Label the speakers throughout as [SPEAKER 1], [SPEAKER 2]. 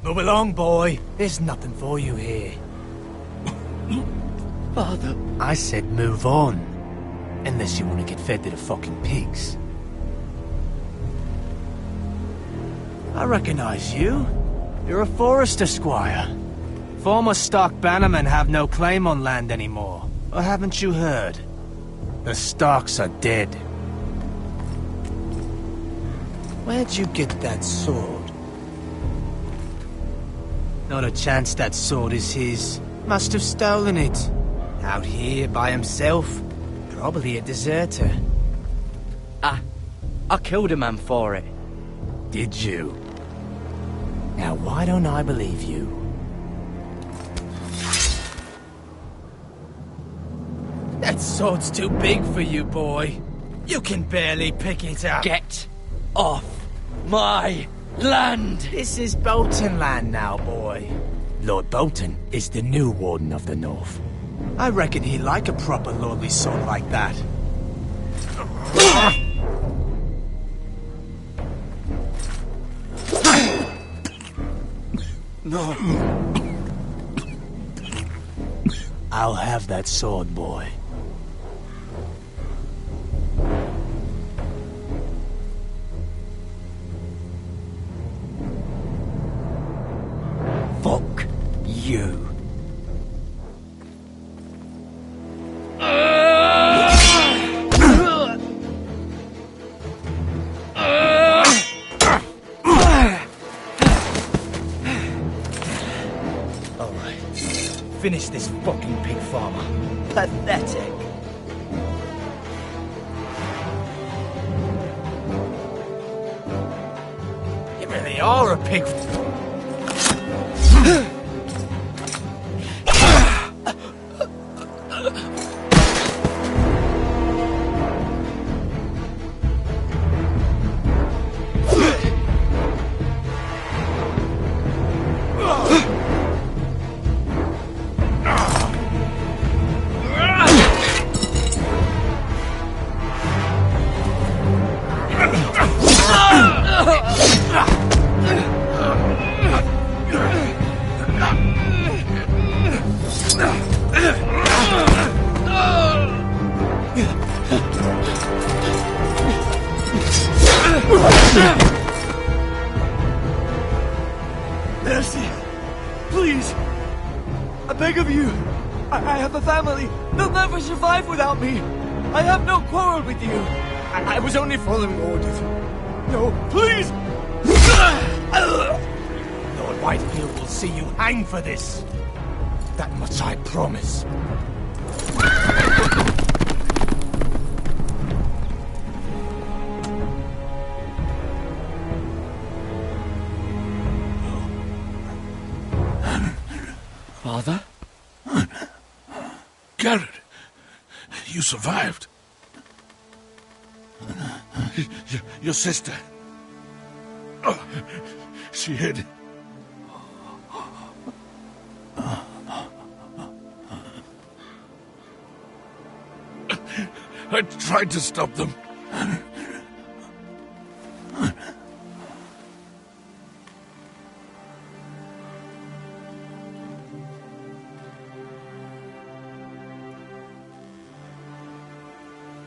[SPEAKER 1] Move along, boy. There's nothing for you here.
[SPEAKER 2] Father.
[SPEAKER 1] I said move on. Unless you want to get fed to the fucking pigs. I recognize you. You're a forester squire. Former stock bannermen have no claim on land anymore. Or haven't you heard? The Starks are dead. Where'd you get that sword? Not a chance that sword is his. Must have stolen it. Out here by himself. Probably a deserter.
[SPEAKER 2] I killed a man for it.
[SPEAKER 1] Did you? Now why don't I believe you? That sword's too big for you, boy. You can barely pick it up.
[SPEAKER 2] Get off my land!
[SPEAKER 1] This is Bolton land now, boy. Lord Bolton is the new Warden of the North. I reckon he'd like a proper lordly sword like that.
[SPEAKER 2] No.
[SPEAKER 1] I'll have that sword, boy.
[SPEAKER 2] Fuck you.
[SPEAKER 1] Finish this fucking pig farmer.
[SPEAKER 2] Pathetic.
[SPEAKER 1] You really are a pig.
[SPEAKER 2] Mercy! Please! I beg of you! I have a family! They'll never survive without me! I have no quarrel with you! I was only following orders. No, please!
[SPEAKER 1] Lord Whitefield will see you hang for this. That much I promise.
[SPEAKER 2] Father?
[SPEAKER 3] Garrett, you survived. Your sister. Oh, she hid. I tried to stop them.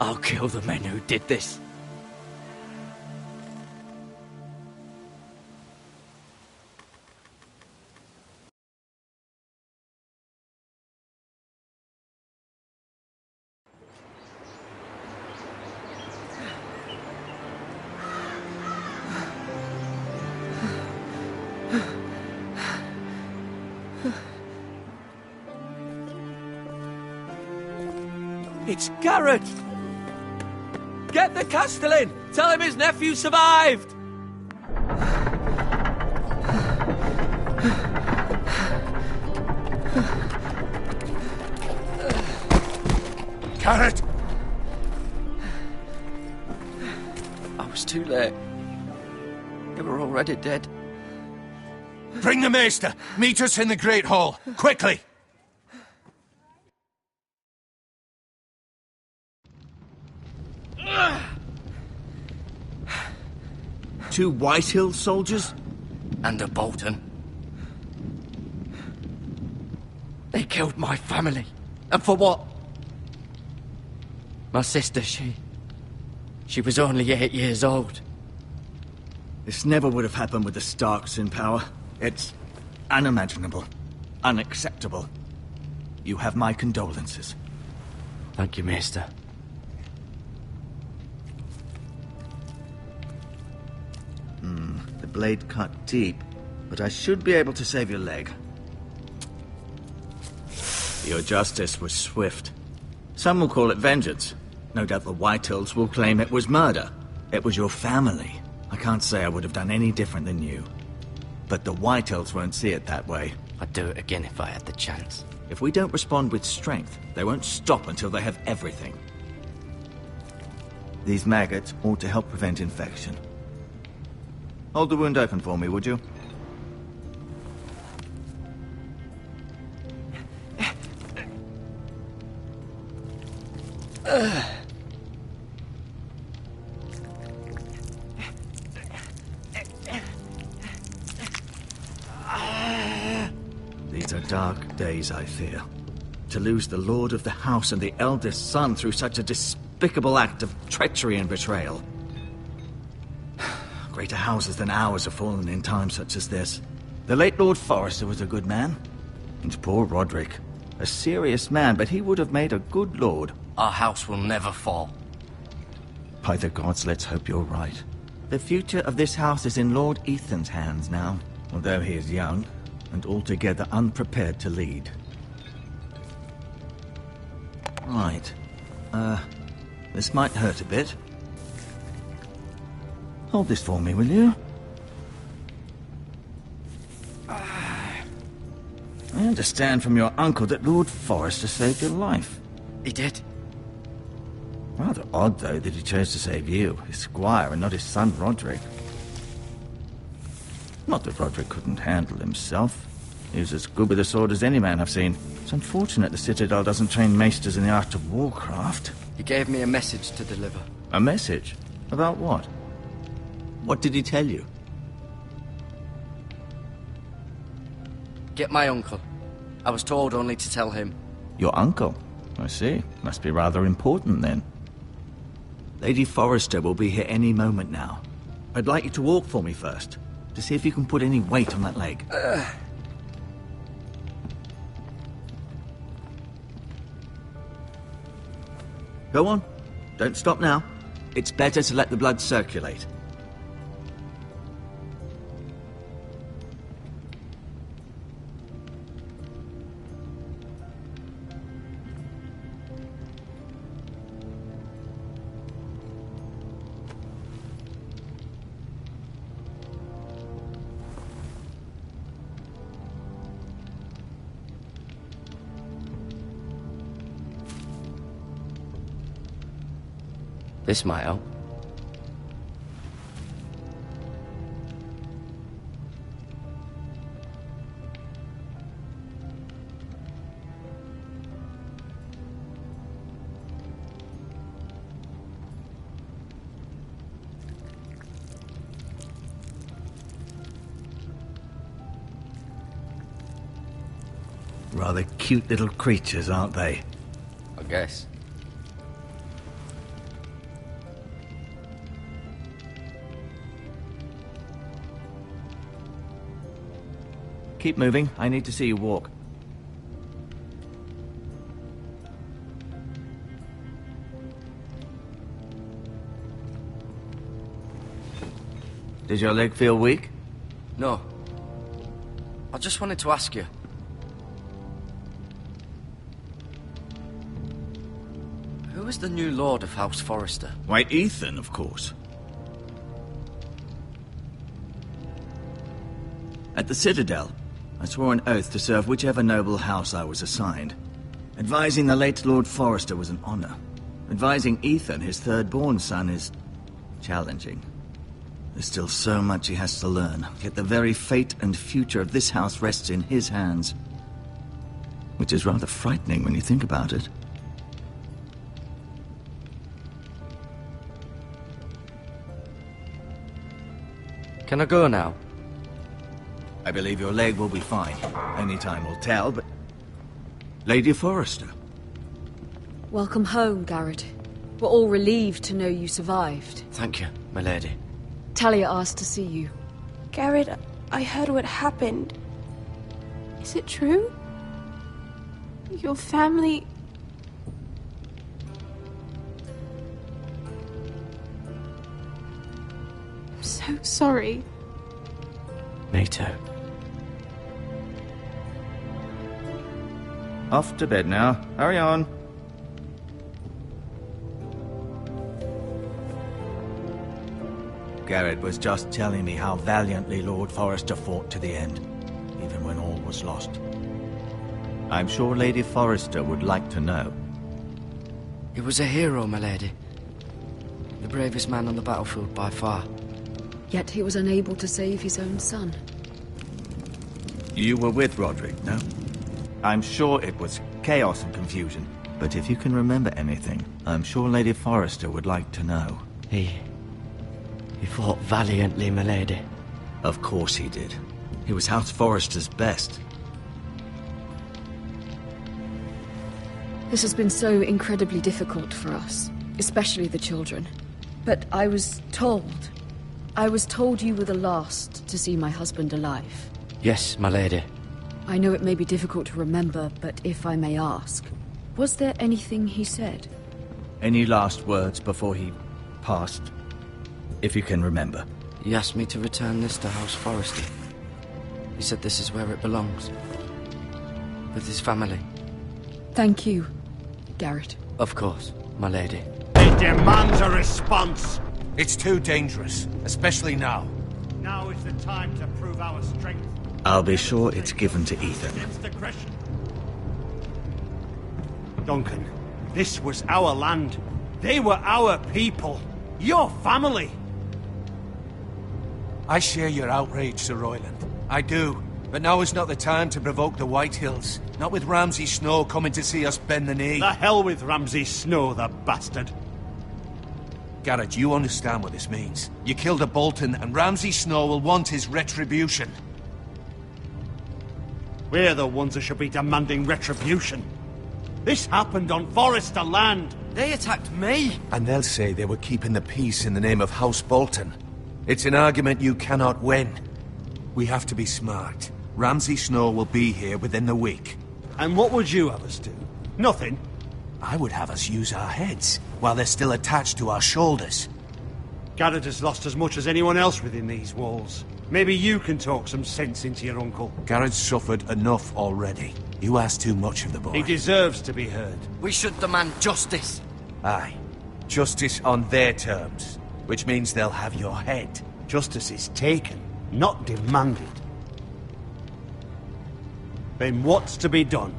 [SPEAKER 2] I'll kill the men who did this. It's Garrett! Get the Castellan! Tell him his nephew survived!
[SPEAKER 3] Garrett!
[SPEAKER 2] I was too late. They were already dead.
[SPEAKER 3] Bring the maester! Meet us in the Great Hall! Quickly!
[SPEAKER 2] Two Whitehill soldiers and a Bolton.
[SPEAKER 4] They killed my family. And for what? My sister, she was only 8 years old.
[SPEAKER 2] This never would have happened with the Starks in power. It's unimaginable. Unacceptable. You have my condolences.
[SPEAKER 4] Thank you, Maester.
[SPEAKER 2] The blade cut deep, but I should be able to save your leg. Your justice was swift. Some will call it vengeance. No doubt the Whitehills will claim it was murder. It was your family. I can't say I would have done any different than you. But the Whitehills won't see it that way.
[SPEAKER 4] I'd do it again if I had the chance.
[SPEAKER 2] If we don't respond with strength, they won't stop until they have everything. These maggots ought to help prevent infection. Hold the wound open for me, would you? These are dark days, I fear. To lose the lord of the house and the eldest son through such a despicable act of treachery and betrayal. Greater houses than ours have fallen in times such as this. The late Lord Forrester was a good man. And poor Roderick. A serious man, but he would have made a good lord.
[SPEAKER 4] Our house will never fall.
[SPEAKER 2] By the gods, let's hope you're right. The future of this house is in Lord Ethan's hands now, although he is young and altogether unprepared to lead. Right. This might hurt a bit. Hold this for me, will you? I understand from your uncle that Lord Forrester saved your life.
[SPEAKER 4] He did.
[SPEAKER 2] Rather odd, though, that he chose to save you, his squire, and not his son Roderick. Not that Roderick couldn't handle himself. He was as good with a sword as any man I've seen. It's unfortunate the Citadel doesn't train maesters in the art of warcraft.
[SPEAKER 4] He gave me a message to deliver.
[SPEAKER 2] A message? About what? What did he tell you?
[SPEAKER 4] Get my uncle. I was told only to tell him.
[SPEAKER 2] Your uncle? I see. Must be rather important, then. Lady Forrester will be here any moment now. I'd like you to walk for me first, to see if you can put any weight on that leg. Go on. Don't stop now. It's better to let the blood circulate.
[SPEAKER 4] This might help.
[SPEAKER 2] Rather cute little creatures, aren't they?
[SPEAKER 4] I guess.
[SPEAKER 2] Keep moving. I need to see you walk. Does your leg feel weak?
[SPEAKER 4] No. I just wanted to ask you. Who is the new Lord of House Forrester?
[SPEAKER 2] Why, Ethan, of course. At the Citadel, I swore an oath to serve whichever noble house I was assigned. Advising the late Lord Forrester was an honor. Advising Ethan, his third-born son, is challenging. There's still so much he has to learn, yet the very fate and future of this house rests in his hands. Which is rather frightening when you think about it.
[SPEAKER 4] Can I go now?
[SPEAKER 2] I believe your leg will be fine. Only time will tell, but
[SPEAKER 5] Lady Forrester.
[SPEAKER 6] Welcome home, Garrett. We're all relieved to know you survived.
[SPEAKER 4] Thank you, my lady.
[SPEAKER 6] Talia asked to see you.
[SPEAKER 7] Garrett, I heard what happened. Is it true? Your family... I'm so sorry.
[SPEAKER 4] Me too.
[SPEAKER 5] Off to bed now. Hurry on.
[SPEAKER 8] Garrett was just telling me how valiantly Lord Forrester fought to the end, even when all was lost. I'm sure Lady Forrester would like to know.
[SPEAKER 4] He was a hero, my lady. The bravest man on the battlefield by far.
[SPEAKER 6] Yet he was unable to save his own son.
[SPEAKER 8] You were with Roderick, no? I'm sure it was chaos and confusion, but if you can remember anything, I'm sure Lady Forrester would like to know.
[SPEAKER 4] He fought valiantly, my lady.
[SPEAKER 8] Of course he did. He was House Forrester's best.
[SPEAKER 6] This has been so incredibly difficult for us, especially the children. But I was told you were the last to see my husband alive.
[SPEAKER 4] Yes, my lady.
[SPEAKER 6] I know it may be difficult to remember, but if I may ask, was there anything he said?
[SPEAKER 8] Any last words before he passed? If you can remember.
[SPEAKER 4] He asked me to return this to House Forrester. He said this is where it belongs. With his family.
[SPEAKER 6] Thank you, Garrett.
[SPEAKER 4] Of course, my lady.
[SPEAKER 9] It demands a response.
[SPEAKER 3] It's too dangerous, especially now.
[SPEAKER 9] Now is the time to prove our strength.
[SPEAKER 8] I'll be sure it's given to Ethan.
[SPEAKER 9] Against aggression. Duncan, this was our land. They were our people. Your family.
[SPEAKER 3] I share your outrage, Sir Royland. I do. But now is not the time to provoke the White Hills. Not with Ramsay Snow coming to see us bend the knee.
[SPEAKER 9] The hell with Ramsay Snow, the bastard.
[SPEAKER 3] Garrett, you understand what this means. You killed a Bolton, and Ramsay Snow will want his retribution.
[SPEAKER 9] We're the ones that should be demanding retribution. This happened on Forrester land.
[SPEAKER 4] They attacked me!
[SPEAKER 3] And they'll say they were keeping the peace in the name of House Bolton. It's an argument you cannot win. We have to be smart. Ramsay Snow will be here within the week.
[SPEAKER 9] And what would you have us do? Nothing.
[SPEAKER 3] I would have us use our heads, while they're still attached to our shoulders.
[SPEAKER 9] Garrett has lost as much as anyone else within these walls. Maybe you can talk some sense into your uncle.
[SPEAKER 3] Garrett's suffered enough already. You ask too much of the boy.
[SPEAKER 9] He deserves to be heard.
[SPEAKER 4] We should demand justice.
[SPEAKER 3] Aye. Justice on their terms, which means they'll have your head.
[SPEAKER 9] Justice is taken, not demanded. Then what's to be done?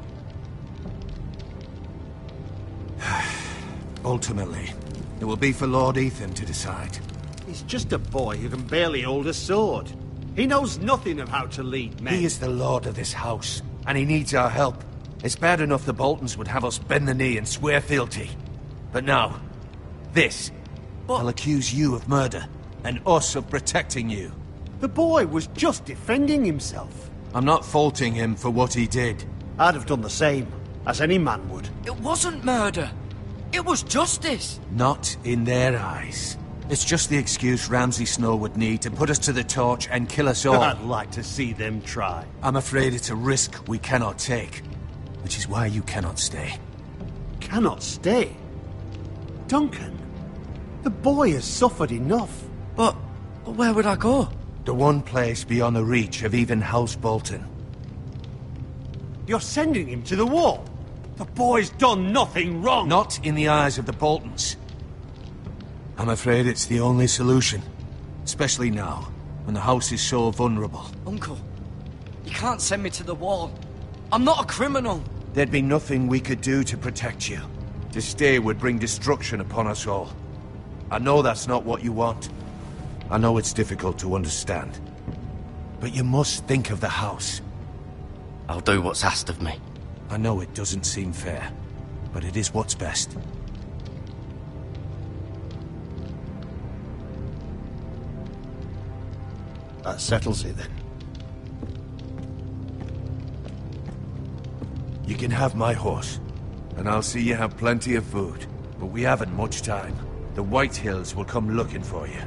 [SPEAKER 3] Ultimately, it will be for Lord Ethan to decide.
[SPEAKER 9] He's just a boy who can barely hold a sword. He knows nothing of how to lead men.
[SPEAKER 3] He is the lord of this house, and he needs our help. It's bad enough the Boltons would have us bend the knee and swear fealty. But now, this. I'll accuse you of murder, and us of protecting you.
[SPEAKER 9] The boy was just defending himself.
[SPEAKER 3] I'm not faulting him for what he did.
[SPEAKER 9] I'd have done the same, as any man would.
[SPEAKER 4] It wasn't murder. It was justice.
[SPEAKER 3] Not in their eyes. It's just the excuse Ramsay Snow would need to put us to the torch and kill us all.
[SPEAKER 9] I'd like to see them try.
[SPEAKER 3] I'm afraid it's a risk we cannot take, which is why you cannot stay.
[SPEAKER 9] Cannot stay? Duncan, the boy has suffered enough.
[SPEAKER 4] But where would I go?
[SPEAKER 3] The one place beyond the reach of even House Bolton.
[SPEAKER 9] You're sending him to the wall. The boy's done nothing wrong.
[SPEAKER 3] Not in the eyes of the Boltons. I'm afraid it's the only solution. Especially now, when the house is so vulnerable.
[SPEAKER 4] Uncle, you can't send me to the wall. I'm not a criminal.
[SPEAKER 3] There'd be nothing we could do to protect you. To stay would bring destruction upon us all. I know that's not what you want. I know it's difficult to understand. But you must think of the house.
[SPEAKER 4] I'll do what's asked of me.
[SPEAKER 3] I know it doesn't seem fair, but it is what's best.
[SPEAKER 9] That settles it then.
[SPEAKER 3] You can have my horse, and I'll see you have plenty of food. But we haven't much time. The White Hills will come looking for you.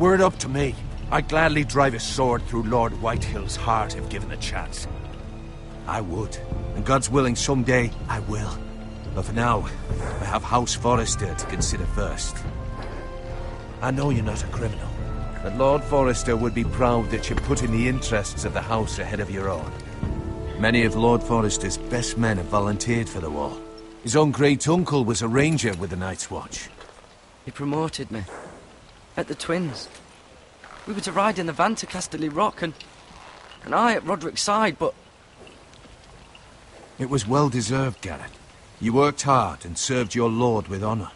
[SPEAKER 3] Were it up to me, I'd gladly drive a sword through Lord Whitehill's heart if given the chance. I would, and God's willing someday I will. But for now, I have House Forrester to consider first. I know you're not a criminal, but Lord Forrester would be proud that you're putting the interests of the house ahead of your own. Many of Lord Forrester's best men have volunteered for the war. His own great-uncle was a ranger with the Night's Watch.
[SPEAKER 4] He promoted me. At the Twins. We were to ride in the van to Casterly Rock, and I at Roderick's side, but...
[SPEAKER 3] It was well-deserved, Garrett. You worked hard and served your lord with honor.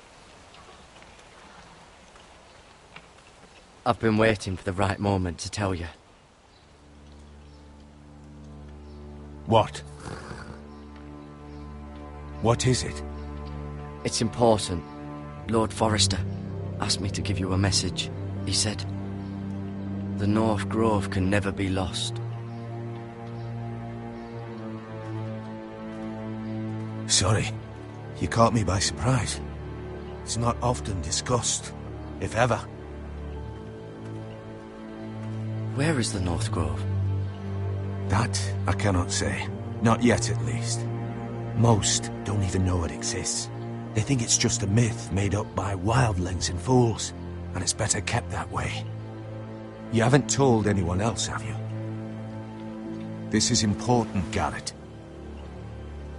[SPEAKER 4] I've been waiting for the right moment to tell you.
[SPEAKER 3] What? What is it?
[SPEAKER 4] It's important. Lord Forrester asked me to give you a message. He said, the North Grove can never be lost.
[SPEAKER 3] Sorry, you caught me by surprise. It's not often discussed, if ever.
[SPEAKER 4] Where is the North Grove?
[SPEAKER 3] That I cannot say. Not yet, at least. Most don't even know it exists. They think it's just a myth made up by wildlings and fools, and it's better kept that way. You haven't told anyone else, have you? This is important, Garrett.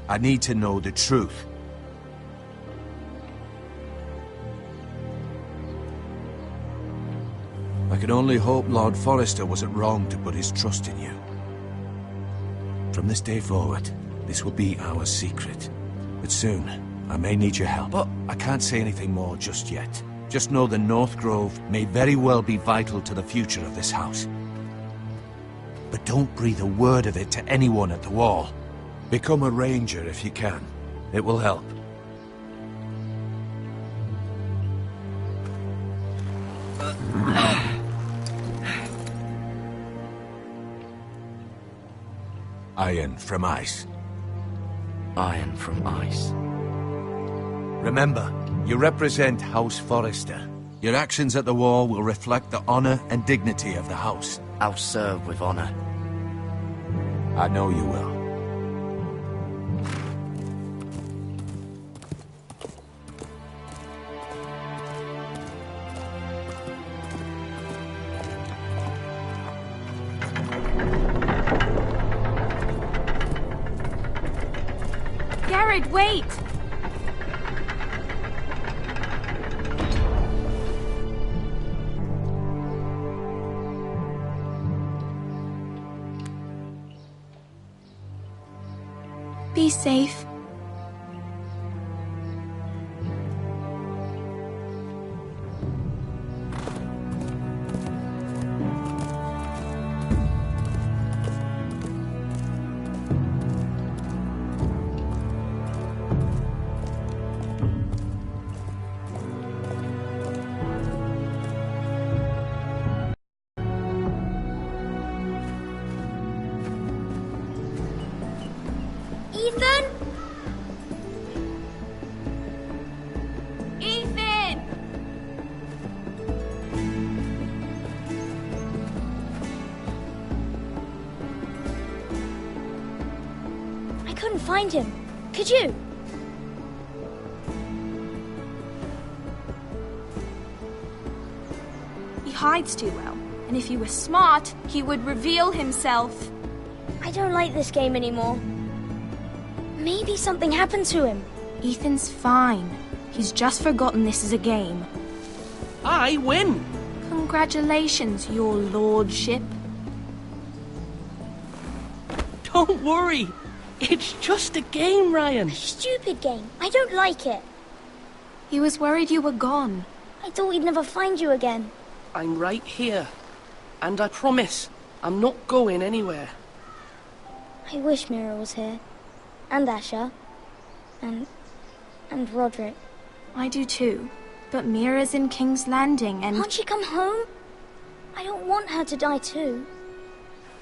[SPEAKER 3] I need to know the truth. I can only hope Lord Forrester wasn't wrong to put his trust in you. From this day forward, this will be our secret. But soon, I may need your help. But I can't say anything more just yet. Just know the North Grove may very well be vital to the future of this house. But don't breathe a word of it to anyone at the wall. Become a ranger if you can. It will help. Iron from ice.
[SPEAKER 4] Iron from ice.
[SPEAKER 3] Remember, you represent House Forrester. Your actions at the wall will reflect the honor and dignity of the house.
[SPEAKER 4] I'll serve with honor.
[SPEAKER 3] I know you will.
[SPEAKER 7] Garrett, wait! Be safe.
[SPEAKER 10] Ethan?
[SPEAKER 7] Ethan!
[SPEAKER 10] I couldn't find him. Could you?
[SPEAKER 7] He hides too well, and if he were smart, he would reveal himself.
[SPEAKER 10] I don't like this game anymore. Maybe something happened to him.
[SPEAKER 7] Ethan's fine. He's just forgotten this is a game.
[SPEAKER 11] I win!
[SPEAKER 7] Congratulations, your lordship.
[SPEAKER 11] Don't worry. It's just a game, Ryan.
[SPEAKER 10] Stupid game. I don't like it.
[SPEAKER 7] He was worried you were gone.
[SPEAKER 10] I thought we'd never find you again.
[SPEAKER 11] I'm right here. And I promise, I'm not going anywhere.
[SPEAKER 10] I wish Mira was here. And Asher. And Roderick.
[SPEAKER 7] I do too. But Mira's in King's Landing and...
[SPEAKER 10] Can't she come home? I don't want her to die too.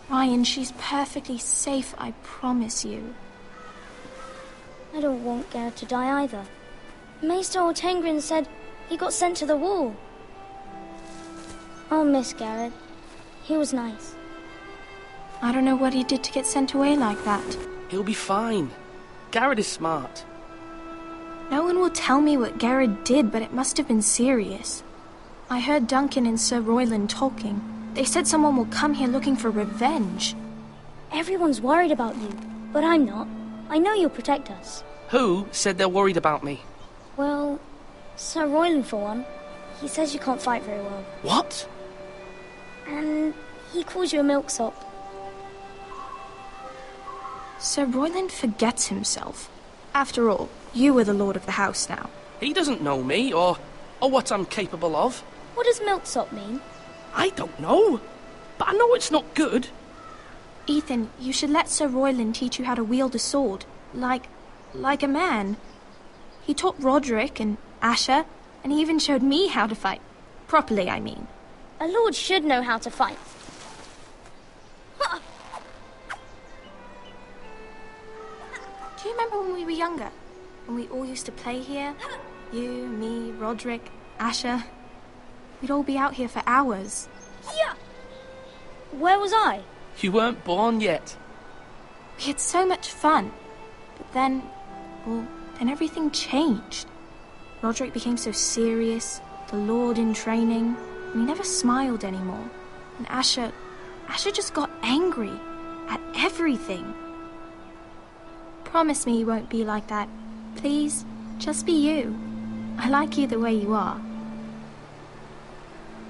[SPEAKER 7] Ryan, she's perfectly safe, I promise you.
[SPEAKER 10] I don't want Garrett to die either. Maester Ortengrin said he got sent to the wall. I'll miss Garrett. He was nice.
[SPEAKER 7] I don't know what he did to get sent away like that.
[SPEAKER 11] He'll be fine. Garrett is smart.
[SPEAKER 7] No one will tell me what Garrett did, but it must have been serious. I heard Duncan and Sir Royland talking. They said someone will come here looking for revenge.
[SPEAKER 10] Everyone's worried about you, but I'm not. I know you'll protect us.
[SPEAKER 11] Who said they're worried about me?
[SPEAKER 10] Well, Sir Royland for one. He says you can't fight very well.
[SPEAKER 11] What?
[SPEAKER 10] And he calls you a milksop.
[SPEAKER 7] Sir Royland forgets himself. After all, you are the lord of the house now.
[SPEAKER 11] He doesn't know me, or what I'm capable of.
[SPEAKER 10] What does milksop mean?
[SPEAKER 11] I don't know, but I know it's not good.
[SPEAKER 7] Ethan, you should let Sir Royland teach you how to wield a sword, like a man. He taught Roderick and Asher, and he even showed me how to fight. Properly, I mean.
[SPEAKER 10] A lord should know how to fight.
[SPEAKER 7] Do you remember when we were younger? When we all used to play here? You, me, Roderick, Asher. We'd all be out here for hours.
[SPEAKER 10] Yeah. Where was I?
[SPEAKER 11] You weren't born yet.
[SPEAKER 7] We had so much fun. But then everything changed. Roderick became so serious, the Lord in training, and he never smiled anymore. And Asher just got angry at everything. Promise me you won't be like that. Please, just be you. I like you the way you are.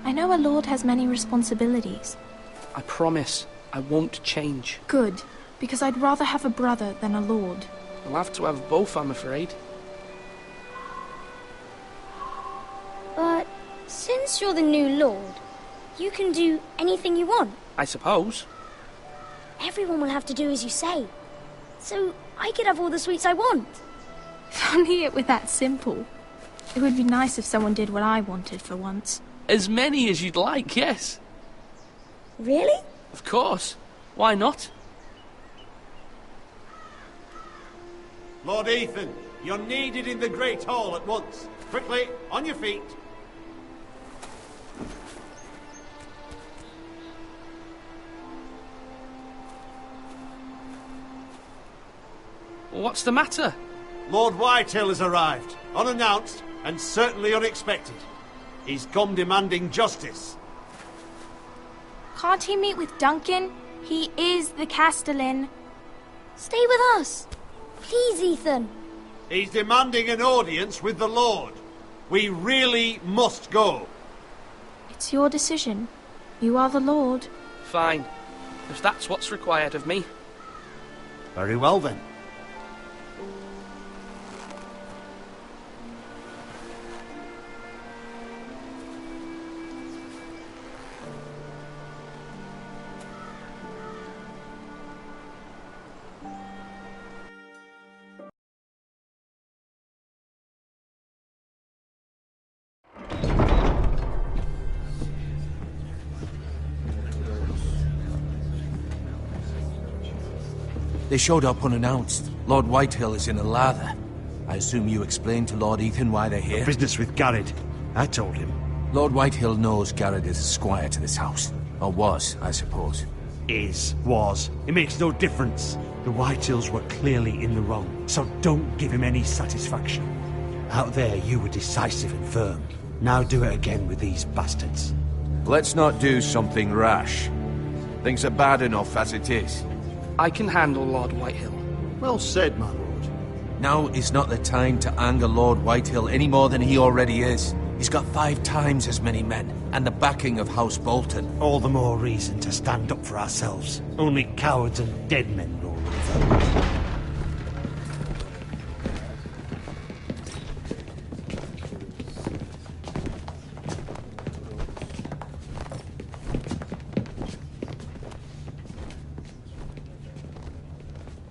[SPEAKER 7] I know a lord has many responsibilities.
[SPEAKER 11] I promise I won't change.
[SPEAKER 7] Good, because I'd rather have a brother than a lord.
[SPEAKER 11] I'll have to have both, I'm afraid.
[SPEAKER 10] But since you're the new lord, you can do anything you want.
[SPEAKER 11] I suppose.
[SPEAKER 10] Everyone will have to do as you say. So I could have all the sweets I want.
[SPEAKER 7] If only it were that simple. It would be nice if someone did what I wanted for once.
[SPEAKER 11] As many as you'd like, yes.
[SPEAKER 10] Really?
[SPEAKER 11] Of course. Why not?
[SPEAKER 9] Lord Ethan, you're needed in the Great Hall at once. Quickly, on your feet.
[SPEAKER 11] What's the matter?
[SPEAKER 9] Lord Whitehill has arrived, unannounced and certainly unexpected. He's come demanding justice.
[SPEAKER 7] Can't he meet with Duncan? He is the Castellan.
[SPEAKER 10] Stay with us. Please, Ethan.
[SPEAKER 9] He's demanding an audience with the Lord. We really must go.
[SPEAKER 7] It's your decision. You are the Lord.
[SPEAKER 11] Fine. If that's what's required of me.
[SPEAKER 9] Very well then.
[SPEAKER 3] They showed up unannounced. Lord Whitehill is in a lather. I assume you explained to Lord Ethan why they're here?
[SPEAKER 9] Business with Garrett. I told him.
[SPEAKER 3] Lord Whitehill knows Garrett is a squire to this house. Or was, I suppose.
[SPEAKER 9] Was. It makes no difference. The Whitehills were clearly in the wrong, so don't give him any satisfaction. Out there, you were decisive and firm. Now do it again with these bastards.
[SPEAKER 3] Let's not do something rash. Things are bad enough as it is.
[SPEAKER 11] I can handle Lord Whitehill.
[SPEAKER 9] Well said, my lord.
[SPEAKER 3] Now is not the time to anger Lord Whitehill any more than he already is. He's got 5 times as many men, and the backing of House Bolton.
[SPEAKER 9] All the more reason to stand up for ourselves. Only cowards and dead men rule over.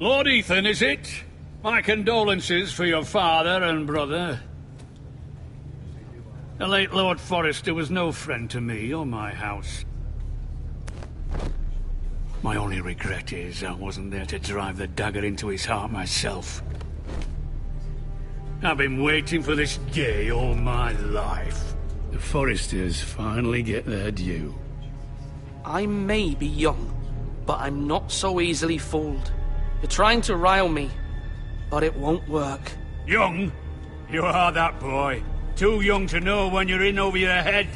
[SPEAKER 12] Lord Ethan, is it? My condolences for your father and brother. The late Lord Forrester was no friend to me or my house. My only regret is I wasn't there to drive the dagger into his heart myself. I've been waiting for this day all my life. The Forresters finally get their due.
[SPEAKER 11] I may be young, but I'm not so easily fooled. You're trying to rile me, but it won't work.
[SPEAKER 12] Young? You are that boy. Too young to know when you're in over your head.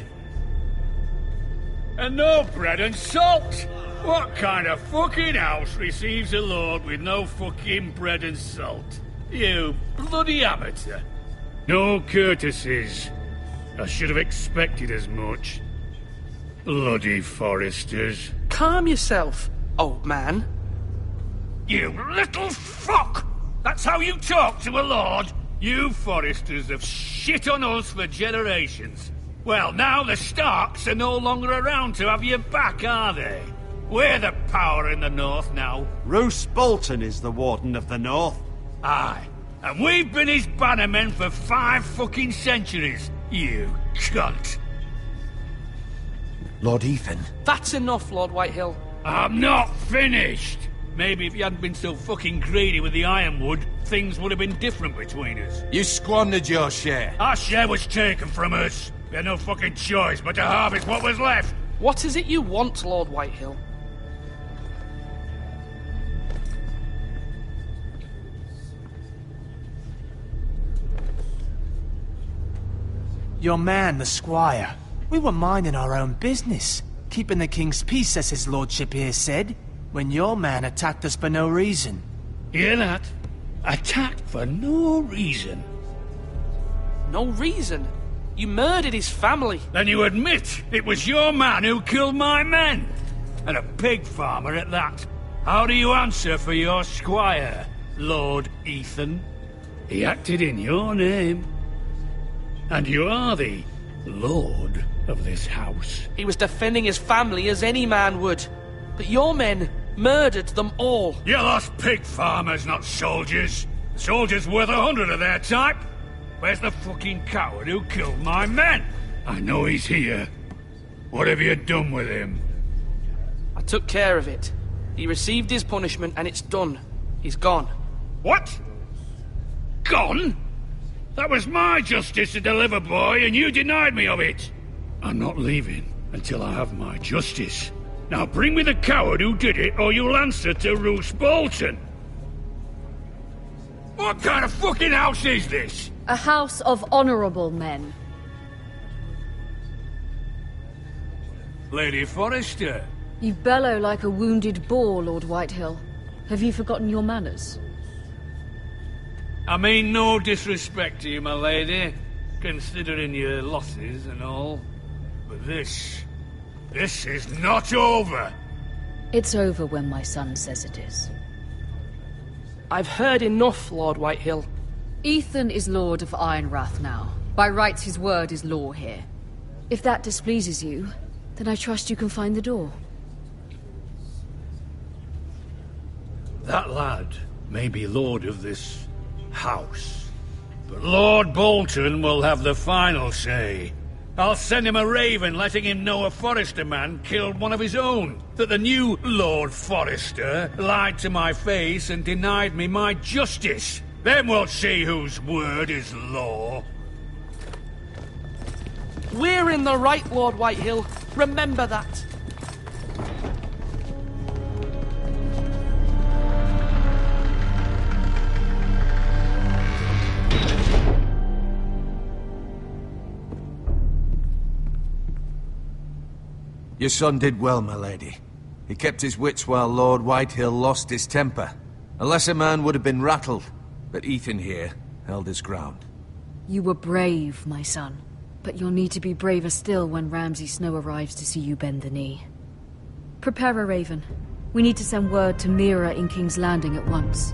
[SPEAKER 12] And no bread and salt! What kind of fucking house receives a lord with no fucking bread and salt? You bloody amateur. No courtesies. I should have expected as much. Bloody Forresters.
[SPEAKER 11] Calm yourself, old man.
[SPEAKER 12] You little fuck! That's how you talk to a lord? You Forresters have shit on us for generations. Well, now the Starks are no longer around to have your back, are they? We're the power in the north now.
[SPEAKER 9] Roose Bolton is the Warden of the North.
[SPEAKER 12] Aye, and we've been his bannermen for 5 fucking centuries, you cunt.
[SPEAKER 3] Lord Ethan.
[SPEAKER 11] That's enough, Lord Whitehill.
[SPEAKER 12] I'm not finished. Maybe if you hadn't been so fucking greedy with the ironwood, things would have been different between us.
[SPEAKER 3] You squandered your share.
[SPEAKER 12] Our share was taken from us. We had no fucking choice but to harvest what was left.
[SPEAKER 11] What is it you want, Lord Whitehill?
[SPEAKER 1] Your man, the squire. We were minding our own business, keeping the king's peace, as his lordship here said, when your man attacked us for no reason.
[SPEAKER 12] Hear that? Attacked for no reason.
[SPEAKER 11] No reason? You murdered his family.
[SPEAKER 12] Then you admit it was your man who killed my men. And a pig farmer at that. How do you answer for your squire, Lord Ethan? He acted in your name. And you are the lord of this house.
[SPEAKER 11] He was defending his family as any man would. But your men murdered them all.
[SPEAKER 12] You lost pig farmers, not soldiers. Soldiers worth 100 of their type. Where's the fucking coward who killed my men? I know he's here. What have you done with him?
[SPEAKER 11] I took care of it. He received his punishment and it's done. He's gone.
[SPEAKER 12] What? Gone? That was my justice to deliver, boy, and you denied me of it. I'm not leaving until I have my justice. Now bring me the coward who did it, or you'll answer to Roose Bolton. What kind of fucking house is this?
[SPEAKER 6] A house of honourable men.
[SPEAKER 12] Lady Forrester.
[SPEAKER 6] You bellow like a wounded boar, Lord Whitehill. Have you forgotten your manners?
[SPEAKER 12] I mean no disrespect to you, my lady, considering your losses and all. But this is not over.
[SPEAKER 6] It's over when my son says it is.
[SPEAKER 11] I've heard enough, Lord Whitehill.
[SPEAKER 6] Ethan is Lord of Ironrath now. By rights, his word is law here. If that displeases you, then I trust you can find the door.
[SPEAKER 12] That lad may be lord of this house, but Lord Bolton will have the final say. I'll send him a raven letting him know a Forrester man killed one of his own, that the new Lord Forrester lied to my face and denied me my justice. Then we'll see whose word is law.
[SPEAKER 11] We're in the right, Lord Whitehill. Remember that.
[SPEAKER 3] Your son did well, my lady. He kept his wits while Lord Whitehill lost his temper. A lesser man would have been rattled, but Ethan here held his ground.
[SPEAKER 6] You were brave, my son. But you'll need to be braver still when Ramsay Snow arrives to see you bend the knee. Prepare a raven. We need to send word to Mira in King's Landing at once.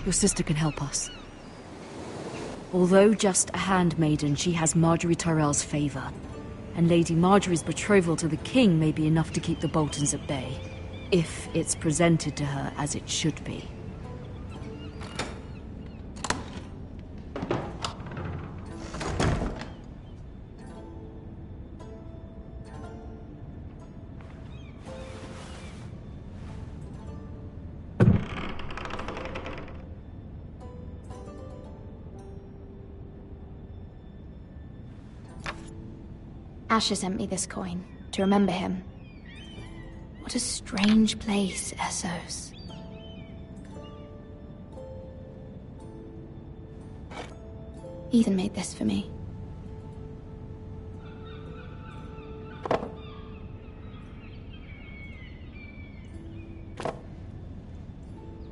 [SPEAKER 6] Your sister can help us. Although just a handmaiden, she has Marjorie Tyrell's favor. and Lady Marjorie's betrothal to the king may be enough to keep the Boltons at bay, if it's presented to her as it should be.
[SPEAKER 7] Asher sent me this coin, to remember him. What a strange place, Essos. Ethan made this for me.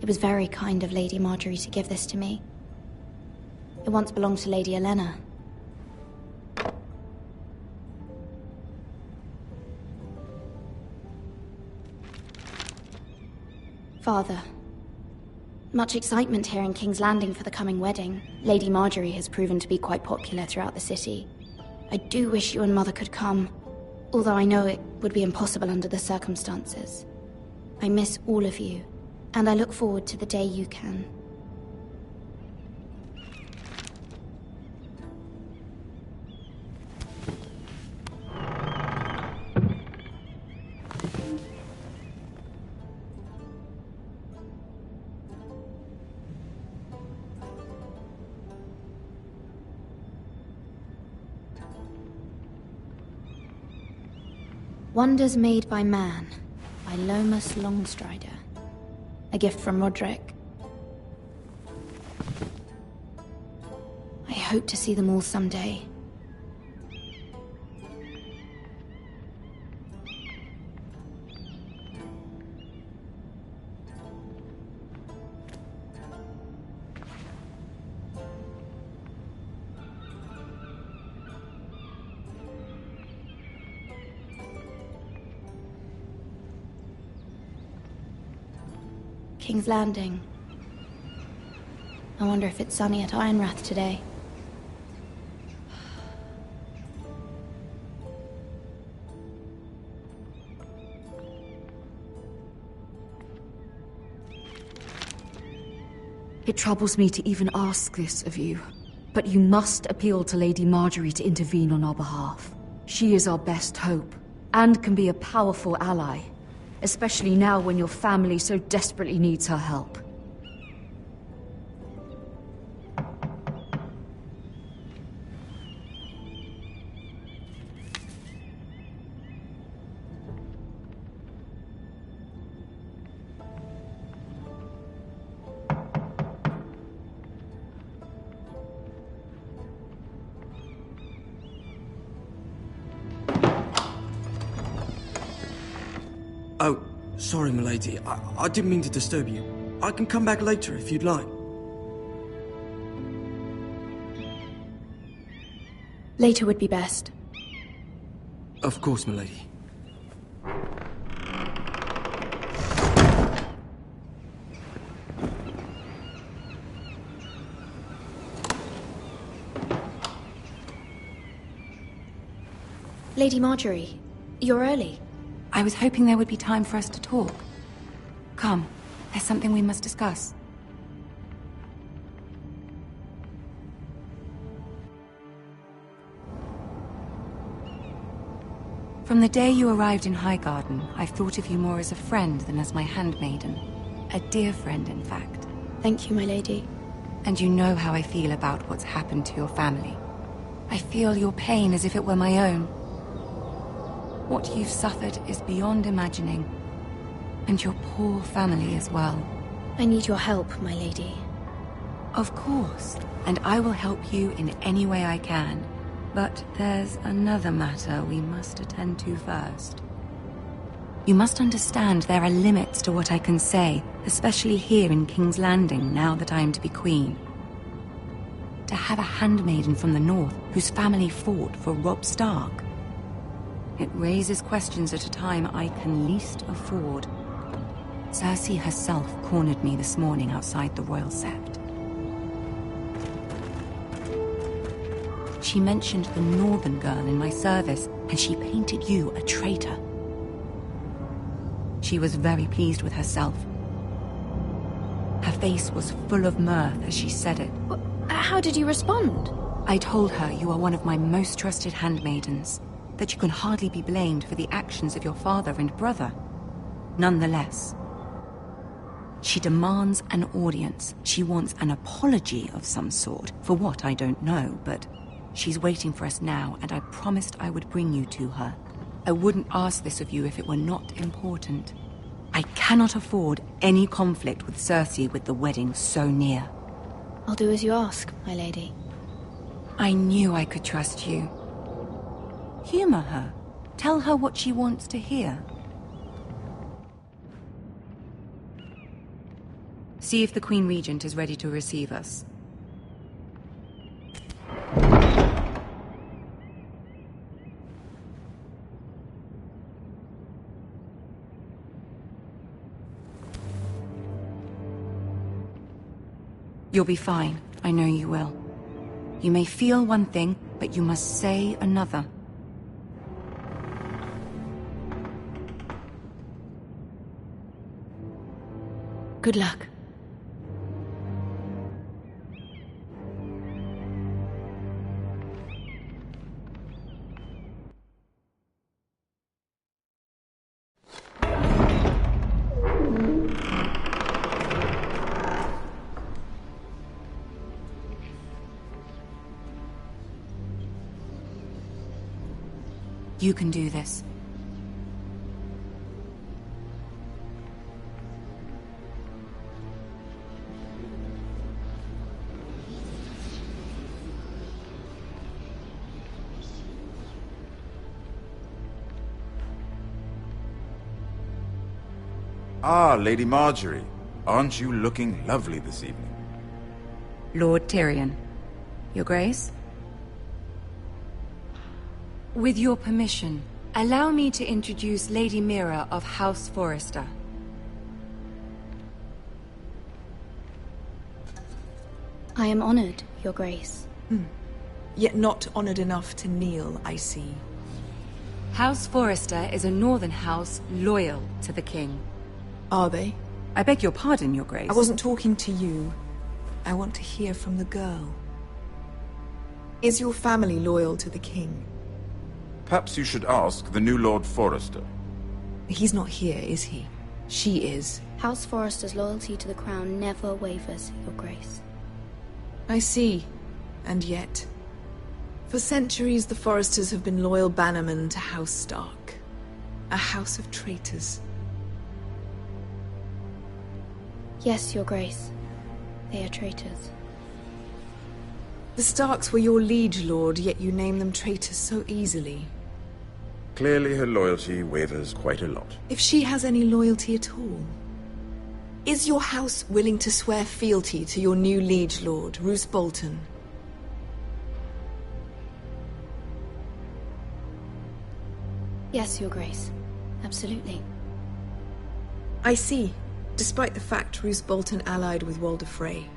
[SPEAKER 7] It was very kind of Lady Marjorie to give this to me. It once belonged to Lady Elena. Father, much excitement here in King's Landing for the coming wedding. Lady Marjorie has proven to be quite popular throughout the city. I do wish you and Mother could come, although I know it would be impossible under the circumstances. I miss all of you, and I look forward to the day you can. Wonders Made by Man, by Lomas Longstrider. A gift from Roderick. I hope to see them all someday. King's Landing. I wonder if it's sunny at Ironrath today.
[SPEAKER 6] It troubles me to even ask this of you, but you must appeal to Lady Marjorie to intervene on our behalf. She is our best hope, and can be a powerful ally. Especially now when your family so desperately needs her help.
[SPEAKER 13] Oh, sorry, milady. I didn't mean to disturb you. I can come back later if you'd like.
[SPEAKER 7] Later would be best.
[SPEAKER 13] Of course, milady.
[SPEAKER 7] Lady Marjorie, you're early.
[SPEAKER 14] I was hoping there would be time for us to talk. Come, there's something we must discuss. From the day you arrived in Highgarden, I've thought of you more as a friend than as my handmaiden. A dear friend, in fact.
[SPEAKER 7] Thank you, my lady.
[SPEAKER 14] And you know how I feel about what's happened to your family. I feel your pain as if it were my own. What you've suffered is beyond imagining. And your poor family as well.
[SPEAKER 7] I need your help, my lady.
[SPEAKER 14] Of course, and I will help you in any way I can. But there's another matter we must attend to first. You must understand there are limits to what I can say, especially here in King's Landing, now that I am to be queen. To have a handmaiden from the north whose family fought for Robb Stark. It raises questions at a time I can least afford. Cersei herself cornered me this morning outside the Royal Sept. She mentioned the northern girl in my service, and she painted you a traitor. She was very pleased with herself. Her face was full of mirth as she said it.
[SPEAKER 6] How did you respond?
[SPEAKER 14] I told her you are one of my most trusted handmaidens, that you can hardly be blamed for the actions of your father and brother. Nonetheless, she demands an audience. She wants an apology of some sort. For what, I don't know, but she's waiting for us now, and I promised I would bring you to her. I wouldn't ask this of you if it were not important. I cannot afford any conflict with Cersei with the wedding so near.
[SPEAKER 6] I'll do as you ask, my lady.
[SPEAKER 14] I knew I could trust you. Humor her. Tell her what she wants to hear. See if the Queen Regent is ready to receive us. You'll be fine. I know you will. You may feel one thing, but you must say another.
[SPEAKER 6] Good luck.
[SPEAKER 14] You can do this.
[SPEAKER 15] Ah, Lady Marjorie. Aren't you looking lovely this evening?
[SPEAKER 14] Lord Tyrion. Your Grace? With your permission, allow me to introduce Lady Mira of House Forrester.
[SPEAKER 6] I am honored, Your Grace.
[SPEAKER 16] Yet not honored enough to kneel, I see.
[SPEAKER 14] House Forrester is a northern house loyal to the king.
[SPEAKER 16] Are they?
[SPEAKER 14] I beg your pardon, Your Grace.
[SPEAKER 16] I wasn't talking to you. I want to hear from the girl. Is your family loyal to the king?
[SPEAKER 15] Perhaps you should ask the new Lord Forrester.
[SPEAKER 16] He's not here, is he? She is.
[SPEAKER 10] House Forrester's loyalty to the crown never wavers, Your Grace.
[SPEAKER 16] I see. And yet... For centuries, the Forresters have been loyal bannermen to House Stark. A house of traitors.
[SPEAKER 10] Yes, Your Grace. They are traitors.
[SPEAKER 16] The Starks were your liege lord, yet you name them traitors so easily.
[SPEAKER 15] Clearly her loyalty wavers quite a lot.
[SPEAKER 16] If she has any loyalty at all. Is your house willing to swear fealty to your new liege lord, Roose Bolton?
[SPEAKER 10] Yes, Your Grace. Absolutely.
[SPEAKER 16] I see. Despite the fact Roose Bolton allied with Walder Frey.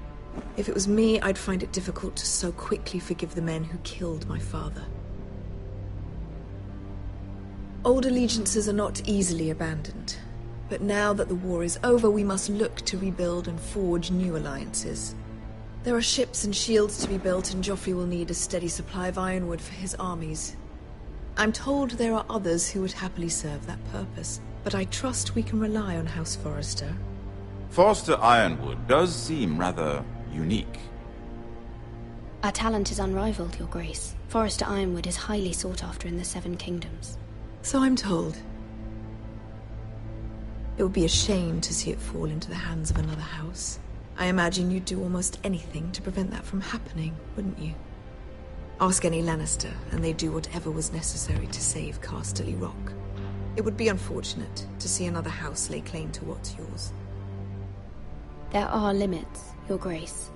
[SPEAKER 16] If it was me, I'd find it difficult to so quickly forgive the men who killed my father. Old allegiances are not easily abandoned. But now that the war is over, we must look to rebuild and forge new alliances. There are ships and shields to be built, and Joffrey will need a steady supply of ironwood for his armies. I'm told there are others who would happily serve that purpose, but I trust we can rely on House Forrester.
[SPEAKER 15] Forrester Ironwood does seem rather unique.
[SPEAKER 10] Our talent is unrivaled, Your Grace. Forrester Ironwood is highly sought after in the Seven Kingdoms.
[SPEAKER 16] So I'm told. It would be a shame to see it fall into the hands of another house. I imagine you'd do almost anything to prevent that from happening, wouldn't you? Ask any Lannister, and they'd do whatever was necessary to save Casterly Rock. It would be unfortunate to see another house lay claim to what's yours.
[SPEAKER 10] There are limits, Your Grace.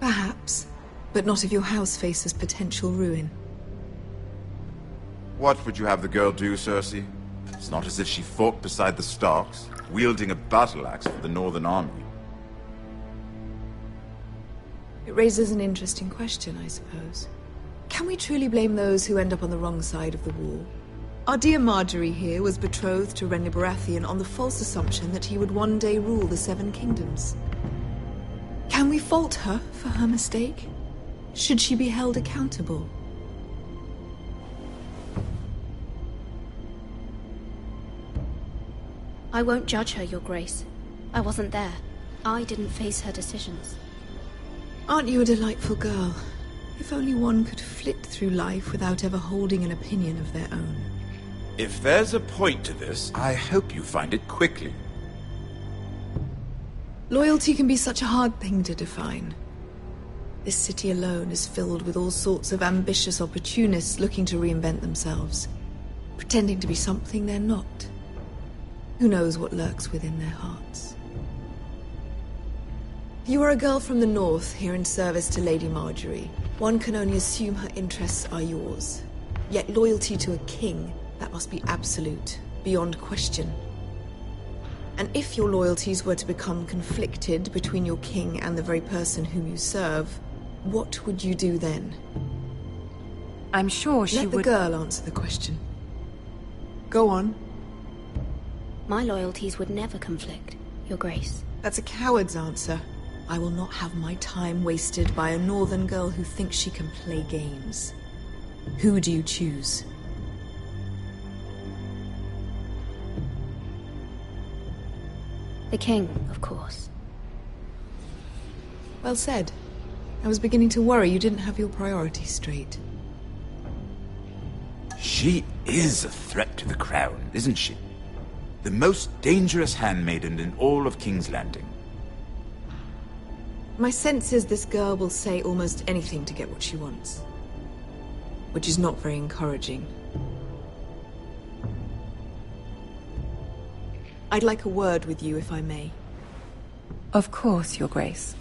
[SPEAKER 16] Perhaps, but not if your house faces potential ruin.
[SPEAKER 15] What would you have the girl do, Cersei? It's not as if she fought beside the Starks, wielding a battle axe for the Northern Army.
[SPEAKER 16] It raises an interesting question, I suppose. Can we truly blame those who end up on the wrong side of the wall? Our dear Marjorie here was betrothed to Renly Baratheon on the false assumption that he would one day rule the Seven Kingdoms. Can we fault her for her mistake? Should she be held accountable?
[SPEAKER 10] I won't judge her, Your Grace. I wasn't there. I didn't face her decisions.
[SPEAKER 16] Aren't you a delightful girl? If only one could flit through life without ever holding an opinion of their own.
[SPEAKER 15] If there's a point to this, I hope you find it quickly.
[SPEAKER 16] Loyalty can be such a hard thing to define. This city alone is filled with all sorts of ambitious opportunists looking to reinvent themselves, pretending to be something they're not. Who knows what lurks within their hearts? You are a girl from the north, here in service to Lady Marjorie. One can only assume her interests are yours. Yet loyalty to a king, that must be absolute, beyond question. And if your loyalties were to become conflicted between your king and the very person whom you serve, what would you do then?
[SPEAKER 14] I'm sure she would...
[SPEAKER 16] Let the girl answer the question. Go on.
[SPEAKER 10] My loyalties would never conflict, Your Grace.
[SPEAKER 16] That's a coward's answer. I will not have my time wasted by a northern girl who thinks she can play games. Who do you choose?
[SPEAKER 10] The king, of course.
[SPEAKER 16] Well said. I was beginning to worry you didn't have your priorities straight.
[SPEAKER 15] She is a threat to the crown, isn't she? The most dangerous handmaiden in all of King's Landing.
[SPEAKER 16] My sense is this girl will say almost anything to get what she wants. Which is not very encouraging. I'd like a word with you, if I may.
[SPEAKER 14] Of course, Your Grace.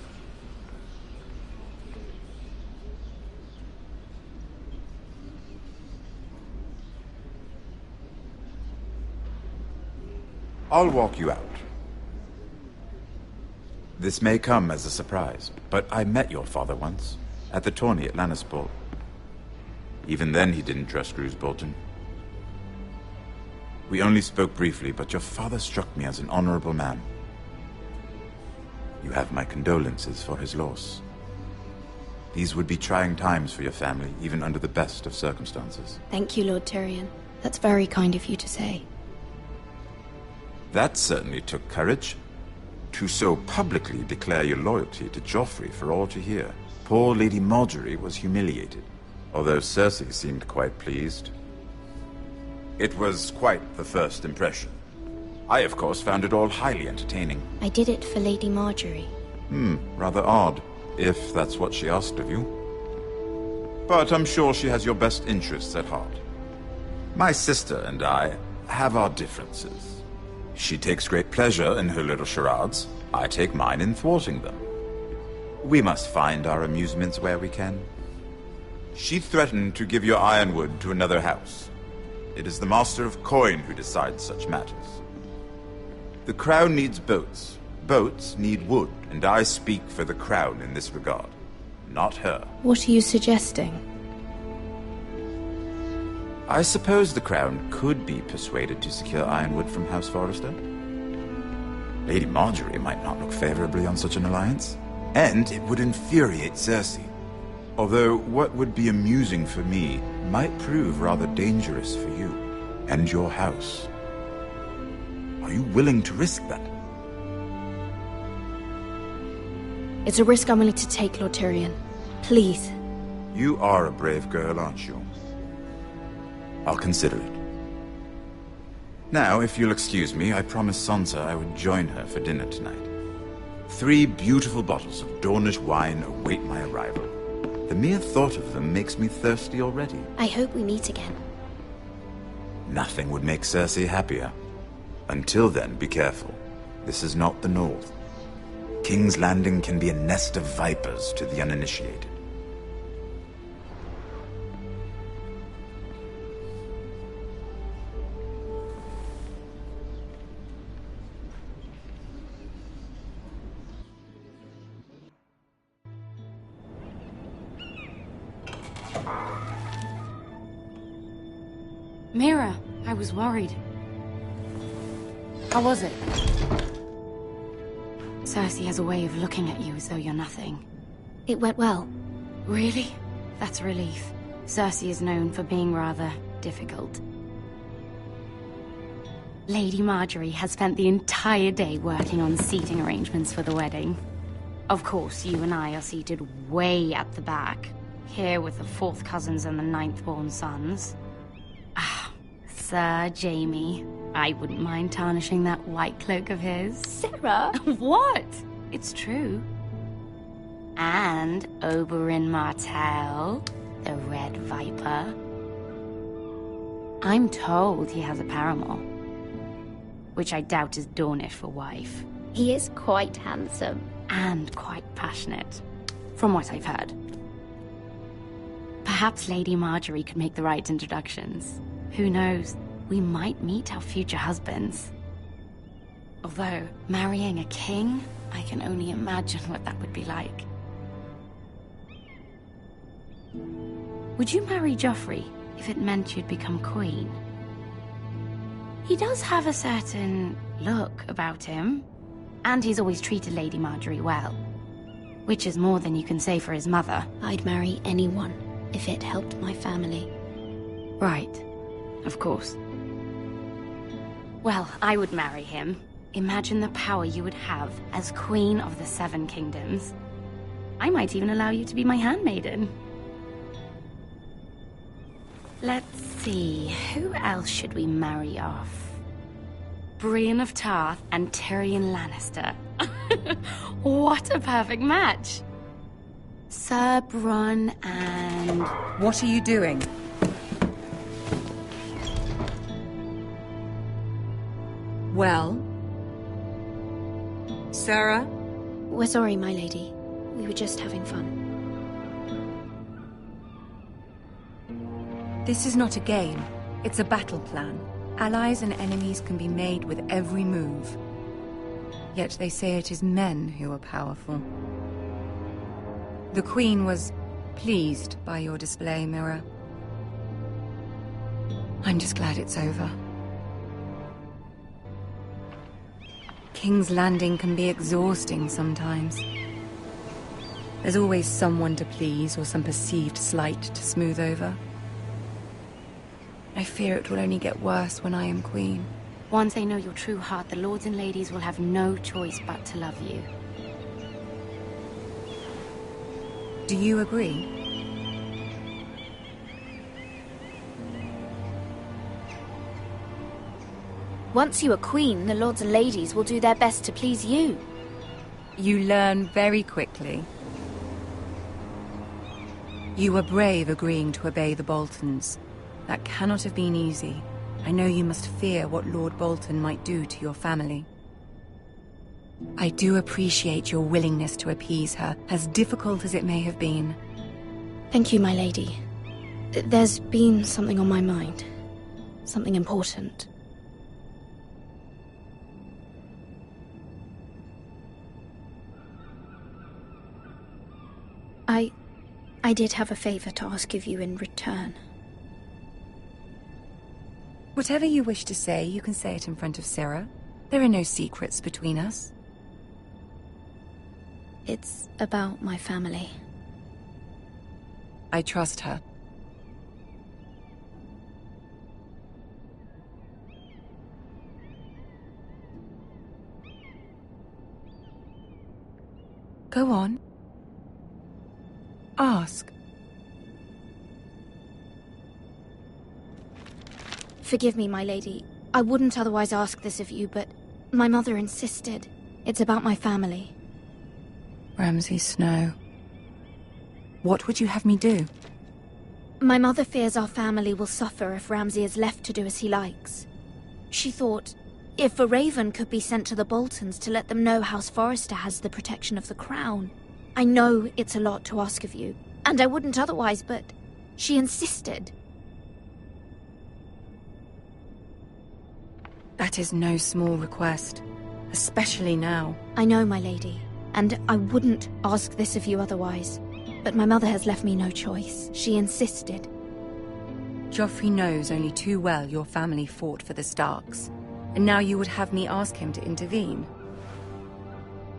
[SPEAKER 15] I'll walk you out. This may come as a surprise, but I met your father once, at the tourney at Lannisport. Even then he didn't trust Roose Bolton. We only spoke briefly, but your father struck me as an honorable man. You have my condolences for his loss. These would be trying times for your family, even under the best of circumstances.
[SPEAKER 10] Thank you, Lord Tyrion. That's very kind of you to say.
[SPEAKER 15] That certainly took courage. To so publicly declare your loyalty to Joffrey for all to hear. Poor Lady Marjorie was humiliated, although Cersei seemed quite pleased. It was quite the first impression. I, of course, found it all highly entertaining.
[SPEAKER 10] I did it for Lady Marjorie.
[SPEAKER 15] Rather odd, if that's what she asked of you. But I'm sure she has your best interests at heart. My sister and I have our differences. She takes great pleasure in her little charades. I take mine in thwarting them. We must find our amusements where we can. She threatened to give your ironwood to another house. It is the Master of Coin who decides such matters. The Crown needs boats. Boats need wood, and I speak for the Crown in this regard, not her.
[SPEAKER 10] What are you suggesting?
[SPEAKER 15] I suppose the Crown could be persuaded to secure ironwood from House Forrester. Lady Marjorie might not look favorably on such an alliance, and it would infuriate Cersei. Although what would be amusing for me might prove rather dangerous for you and your house. Are you willing to risk that?
[SPEAKER 10] It's a risk I'm willing to take, Lord Tyrion. Please.
[SPEAKER 15] You are a brave girl, aren't you? I'll consider it. Now, if you'll excuse me, I promised Sansa I would join her for dinner tonight. 3 beautiful bottles of Dornish wine await my arrival. The mere thought of them makes me thirsty already.
[SPEAKER 10] I hope we meet again.
[SPEAKER 15] Nothing would make Cersei happier. Until then, be careful. This is not the North. King's Landing can be a nest of vipers to the uninitiated.
[SPEAKER 14] Mira, I was worried. How was it? Cersei has a way of looking at you as though you're nothing.
[SPEAKER 10] It went well.
[SPEAKER 14] Really? That's a relief. Cersei is known for being rather difficult. Lady Marjorie has spent the entire day working on seating arrangements for the wedding. Of course, you and I are seated way at the back, here with the 4th cousins and the 9th-born sons. Ah, Sir Jaime. I wouldn't mind tarnishing that white cloak of his.
[SPEAKER 10] Sarah?
[SPEAKER 14] What? It's true. And Oberyn Martell, the Red Viper. I'm told he has a paramour, which I doubt is Dornish for wife.
[SPEAKER 10] He is quite handsome.
[SPEAKER 14] And quite passionate, from what I've heard. Perhaps Lady Marjorie could make the right introductions. Who knows? We might meet our future husbands. Although, marrying a king, I can only imagine what that would be like. Would you marry Joffrey if it meant you'd become queen? He does have a certain look about him, and he's always treated Lady Marjorie well. Which is more than you can say for his mother.
[SPEAKER 10] I'd marry anyone if it helped my family.
[SPEAKER 14] Right. Of course. Well, I would marry him. Imagine the power you would have as Queen of the 7 Kingdoms. I might even allow you to be my handmaiden. Let's see, who else should we marry off? Brienne of Tarth and Tyrion Lannister. What a perfect match! Sir Bronn and...
[SPEAKER 17] What are you doing? Well? Sarah?
[SPEAKER 10] We're sorry, my lady. We were just having fun.
[SPEAKER 17] This is not a game. It's a battle plan. Allies and enemies can be made with every move. Yet they say it is men who are powerful. The Queen was pleased by your display, Mira. I'm just glad it's over. King's Landing can be exhausting sometimes. There's always someone to please or some perceived slight to smooth over. I fear it will only get worse when I am queen.
[SPEAKER 14] Once they know your true heart, the lords and ladies will have no choice but to love you.
[SPEAKER 17] Do you agree?
[SPEAKER 10] Once you are queen, the lords and ladies will do their best to please you.
[SPEAKER 17] You learn very quickly. You were brave agreeing to obey the Boltons. That cannot have been easy. I know you must fear what Lord Bolton might do to your family. I do appreciate your willingness to appease her, as difficult as it may have been.
[SPEAKER 10] Thank you, my lady. There's been something on my mind. Something important. I did have a favor to ask of you in return.
[SPEAKER 17] Whatever you wish to say, you can say it in front of Sarah. There are no secrets between us.
[SPEAKER 10] It's about my family.
[SPEAKER 17] I trust her. Go on. Ask.
[SPEAKER 10] Forgive me, my lady. I wouldn't otherwise ask this of you, but my mother insisted. It's about my family.
[SPEAKER 17] Ramsay Snow. What would you have me do?
[SPEAKER 10] My mother fears our family will suffer if Ramsay is left to do as he likes. She thought, if a raven could be sent to the Boltons to let them know House Forrester has the protection of the crown. I know it's a lot to ask of you, and I wouldn't otherwise, but she insisted.
[SPEAKER 17] That is no small request, especially now.
[SPEAKER 10] I know, my lady, and I wouldn't ask this of you otherwise. But my mother has left me no choice. She insisted.
[SPEAKER 17] Joffrey knows only too well your family fought for the Starks, and now you would have me ask him to intervene.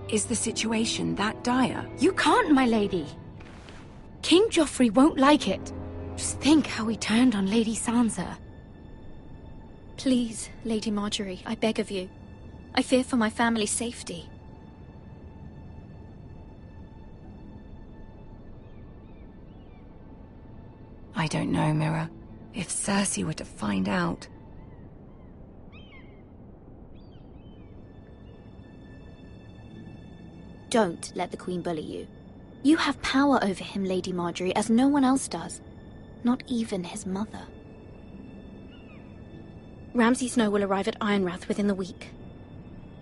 [SPEAKER 17] Is the situation that dire?
[SPEAKER 10] You can't, my lady. King Joffrey won't like it. Just think how he turned on Lady Sansa. Please, Lady Marjorie, I beg of you. I fear for my family's safety.
[SPEAKER 17] I don't know, Mira. If Cersei were to find out...
[SPEAKER 10] Don't let the Queen bully you. You have power over him, Lady Marjorie, as no one else does. Not even his mother. Ramsay Snow will arrive at Ironrath within the week.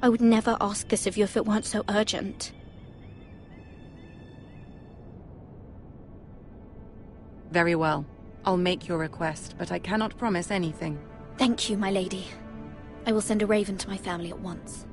[SPEAKER 10] I would never ask this of you if it weren't so urgent.
[SPEAKER 17] Very well. I'll make your request, but I cannot promise anything.
[SPEAKER 10] Thank you, my lady. I will send a raven to my family at once.